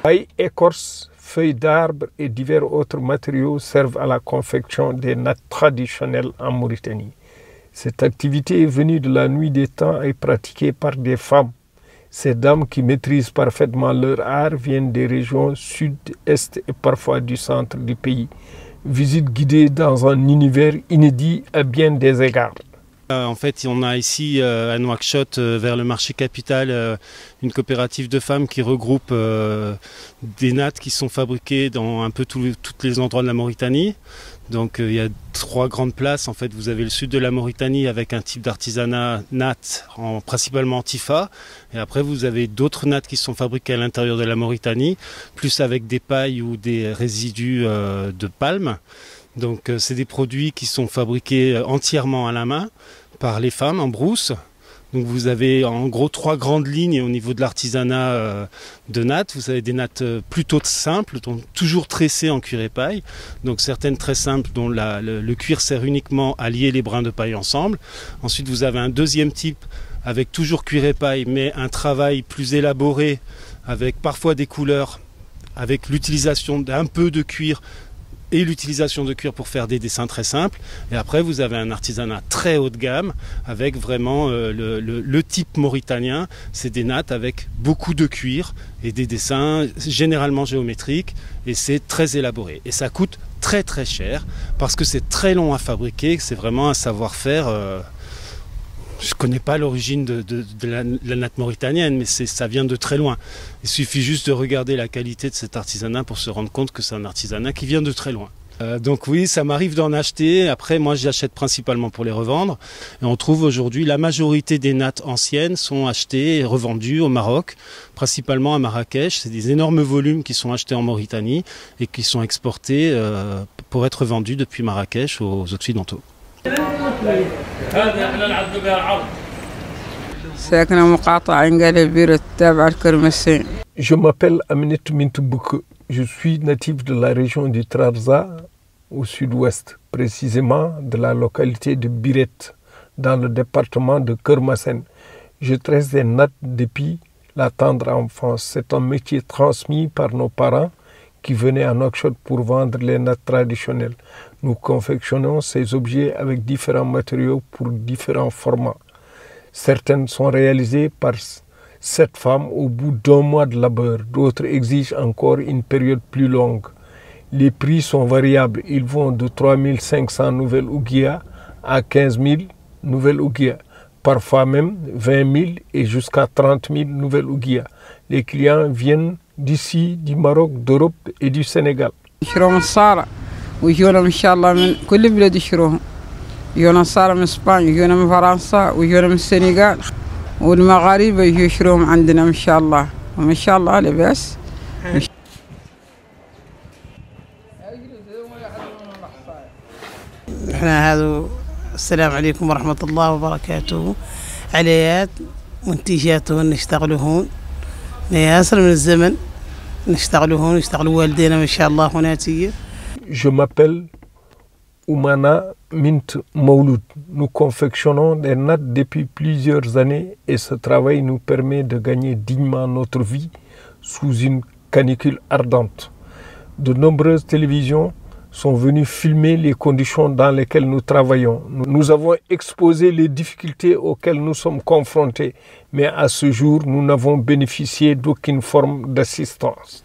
Paille, écorce, feuilles d'arbres et divers autres matériaux servent à la confection des nattes traditionnelles en Mauritanie. Cette activité est venue de la nuit des temps et pratiquée par des femmes. Ces dames qui maîtrisent parfaitement leur art viennent des régions sud, est et parfois du centre du pays. Visite guidée dans un univers inédit à bien des égards. En fait, on a ici à Nouakchott, vers le marché capital, une coopérative de femmes qui regroupe des nattes qui sont fabriquées dans un peu tous les endroits de la Mauritanie. Donc il y a 3 grandes places. En fait, vous avez le sud de la Mauritanie avec un type d'artisanat natte, principalement en Tifa. Et après, vous avez d'autres nattes qui sont fabriquées à l'intérieur de la Mauritanie, plus avec des pailles ou des résidus de palme. Donc c'est des produits qui sont fabriqués entièrement à la main par les femmes en brousse. Donc vous avez en gros 3 grandes lignes au niveau de l'artisanat de nattes. Vous avez des nattes plutôt simples, donc toujours tressées en cuir et paille. Donc certaines très simples dont le cuir sert uniquement à lier les brins de paille ensemble. Ensuite vous avez un deuxième type avec toujours cuir et paille mais un travail plus élaboré avec parfois des couleurs, avec l'utilisation d'un peu de cuir et l'utilisation de cuir pour faire des dessins très simples. Et après, vous avez un artisanat très haut de gamme avec vraiment le type mauritanien. C'est des nattes avec beaucoup de cuir et des dessins généralement géométriques. Et c'est très élaboré. Et ça coûte très très cher parce que c'est très long à fabriquer. C'est vraiment un savoir-faire. Je ne connais pas l'origine de la natte mauritanienne, mais ça vient de très loin. Il suffit juste de regarder la qualité de cet artisanat pour se rendre compte que c'est un artisanat qui vient de très loin. Donc oui, ça m'arrive d'en acheter. Après, moi, j'achète principalement pour les revendre. Et on trouve aujourd'hui, la majorité des nattes anciennes sont achetées et revendues au Maroc, principalement à Marrakech. C'est des énormes volumes qui sont achetés en Mauritanie et qui sont exportés pour être vendus depuis Marrakech aux Occidentaux. Je m'appelle Aminat Mintoubouk. Je suis natif de la région du Trarza, au sud-ouest, précisément de la localité de Biret, dans le département de Kermassen. Je tresse des nattes depuis la tendre enfance. C'est un métier transmis par nos parents qui venaient à Nouakchott pour vendre les nattes traditionnelles. Nous confectionnons ces objets avec différents matériaux pour différents formats. Certaines sont réalisées par 7 femmes au bout d'1 mois de labeur. D'autres exigent encore une période plus longue. Les prix sont variables. Ils vont de 3 500 nouvelles ouguiya à 15 000 nouvelles ouguiya. Parfois même 20 000 et jusqu'à 30 000 nouvelles ouguiya. Les clients viennent d'ici, du Maroc, d'Europe et du Sénégal. ويجونا إن شاء الله من كل بلاد يشروهم. يجونا صار من إسبانيا، يجونا من فرنسا، ويجونا من السنغال، والمغاربة يجوا يشروهم عندنا إن شاء الله، وإن شاء الله لباس. إحنا هذا السلام عليكم ورحمة الله وبركاته. عليات منتجاتهن نشتغلوهن ياسر من الزمن نشتغلوهن يشتغلوا والدينا ما شاء الله هناتية. Je m'appelle Oumana Mint Mouloud. Nous confectionnons des nattes depuis plusieurs années et ce travail nous permet de gagner dignement notre vie sous une canicule ardente. De nombreuses télévisions sont venues filmer les conditions dans lesquelles nous travaillons. Nous avons exposé les difficultés auxquelles nous sommes confrontés, mais à ce jour, nous n'avons bénéficié d'aucune forme d'assistance.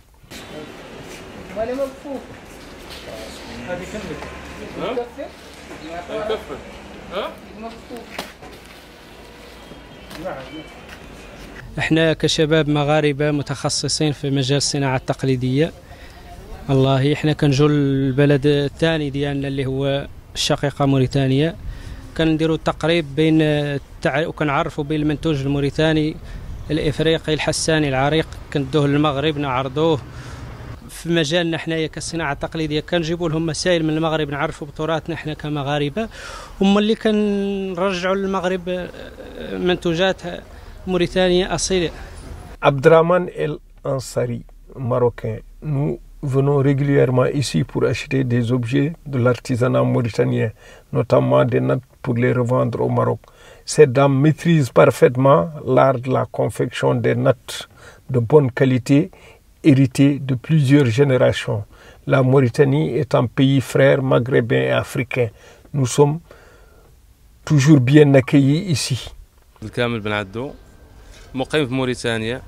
احنا كشباب مغاربة متخصصين في مجال الصناعة التقليدية. والله احنا كنجو البلد الثاني ديالنا اللي هو الشقيقة موريتانيا، كنديروا التقريب بين وكنعرفوا بين المنتوج الموريتاني الافريقي الحساني العريق، كندوه للمغرب نعرضوه في مجالنا حنايا كالصناعه التقليديه، كنجيبوا لهم مسائل من المغرب نعرفوا بتراثنا حنا كمغاربه، هم اللي كنرجعوا للمغرب منتوجات موريتانيه اصيله. Abdraman El Ansari, marocain. Nous venons régulièrement ici pour acheter des objets de l'artisanat mauritanien, notamment des nattes pour les revendre au Maroc. Ces dames maîtrisent parfaitement l'art de la confection des nattes de bonne qualité hérité de plusieurs générations. La Mauritanie est un pays frère maghrébin et africain. Nous sommes toujours bien accueillis ici. الكامل بن عدو مقيم في موريتانيا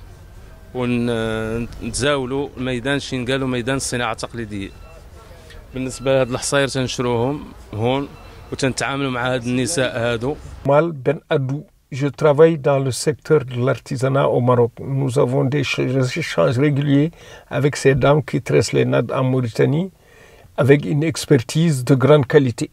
ونتزاولوا ميدان شينغال وميدان الصناعة التقليدية. بالنسبة لهاد الحصاير تنشروهم هون وتنتعاملوا مع هاد النساء هادو. Mal Ben Adou, je travaille dans le secteur de l'artisanat au Maroc. Nous avons des échanges réguliers avec ces dames qui tressent les nattes en Mauritanie avec une expertise de grande qualité.